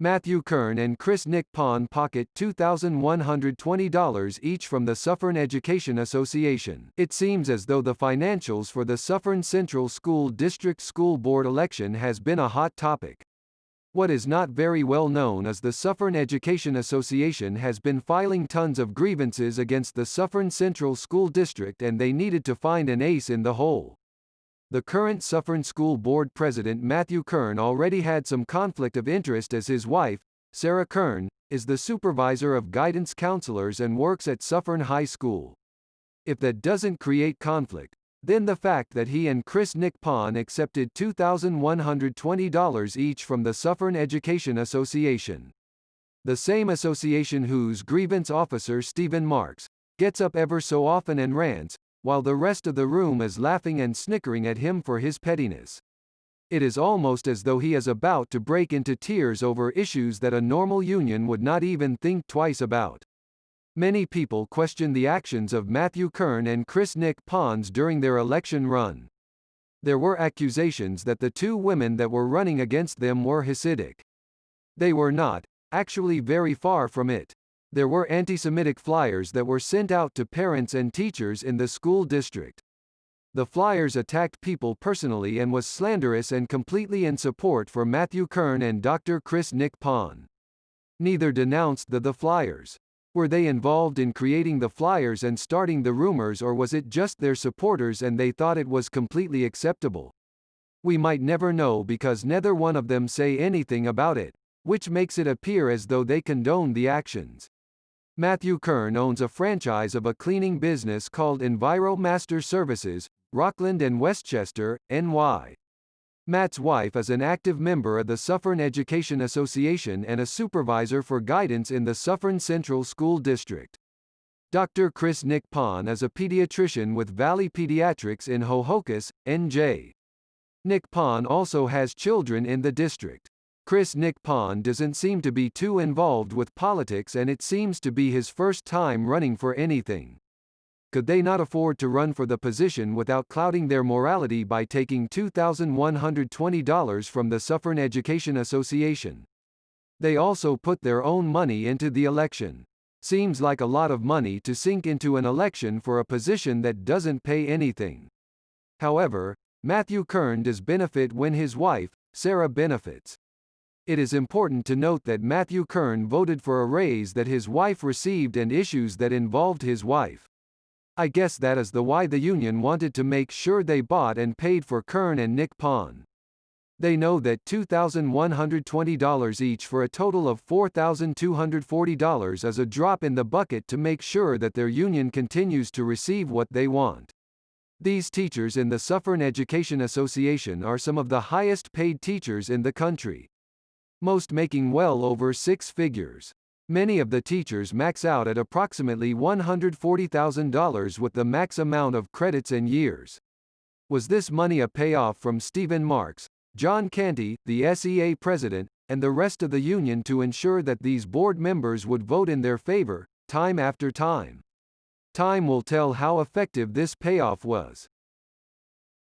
Matthew Kern and Chris Nicpon pocket $2,120 each from the Suffern Education Association. It seems as though the financials for the Suffern Central School District School Board election has been a hot topic. What is not very well known is the Suffern Education Association has been filing tons of grievances against the Suffern Central School District, and they needed to find an ace in the hole. The current Suffern School Board President Matthew Kern already had some conflict of interest, as his wife, Sarah Kern, is the supervisor of guidance counselors and works at Suffern High School. If that doesn't create conflict, then the fact that he and Chris Nicpon accepted $2,120 each from the Suffern Education Association. The same association whose grievance officer Stephen Marks gets up ever so often and rants, while the rest of the room is laughing and snickering at him for his pettiness. It is almost as though he is about to break into tears over issues that a normal union would not even think twice about. Many people question the actions of Matthew Kern and Chris Nicpon during their election run. There were accusations that the two women that were running against them were Hasidic. They were not, actually, very far from it. There were anti-Semitic flyers that were sent out to parents and teachers in the school district. The flyers attacked people personally and was slanderous and completely in support for Matthew Kern and Dr. Chris Nicpon. Neither denounced the flyers. Were they involved in creating the flyers and starting the rumors, or was it just their supporters and they thought it was completely acceptable? We might never know, because neither one of them say anything about it, which makes it appear as though they condone the actions. Matthew Kern owns a franchise of a cleaning business called Enviro Master Services, Rockland and Westchester, NY. Matt's wife is an active member of the Suffern Education Association and a supervisor for guidance in the Suffern Central School District. Dr. Chris Nicpon is a pediatrician with Valley Pediatrics in Hohokus, NJ. Nicpon also has children in the district. Chris Nicpon doesn't seem to be too involved with politics, and it seems to be his first time running for anything. Could they not afford to run for the position without clouding their morality by taking $2,120 from the Suffern Education Association? They also put their own money into the election. Seems like a lot of money to sink into an election for a position that doesn't pay anything. However, Matthew Kern does benefit when his wife, Sarah, benefits. It is important to note that Matthew Kern voted for a raise that his wife received and issues that involved his wife. I guess that is why the union wanted to make sure they bought and paid for Kern and Nicpon. They know that $2,120 each for a total of $4,240 is a drop in the bucket to make sure that their union continues to receive what they want. These teachers in the Suffern Education Association are some of the highest paid teachers in the country, most making well over six figures. Many of the teachers max out at approximately $140,000 with the max amount of credits and years. Was this money a payoff from Stephen Marks, John Canty, the SEA president, and the rest of the union to ensure that these board members would vote in their favor, time after time? Time will tell how effective this payoff was.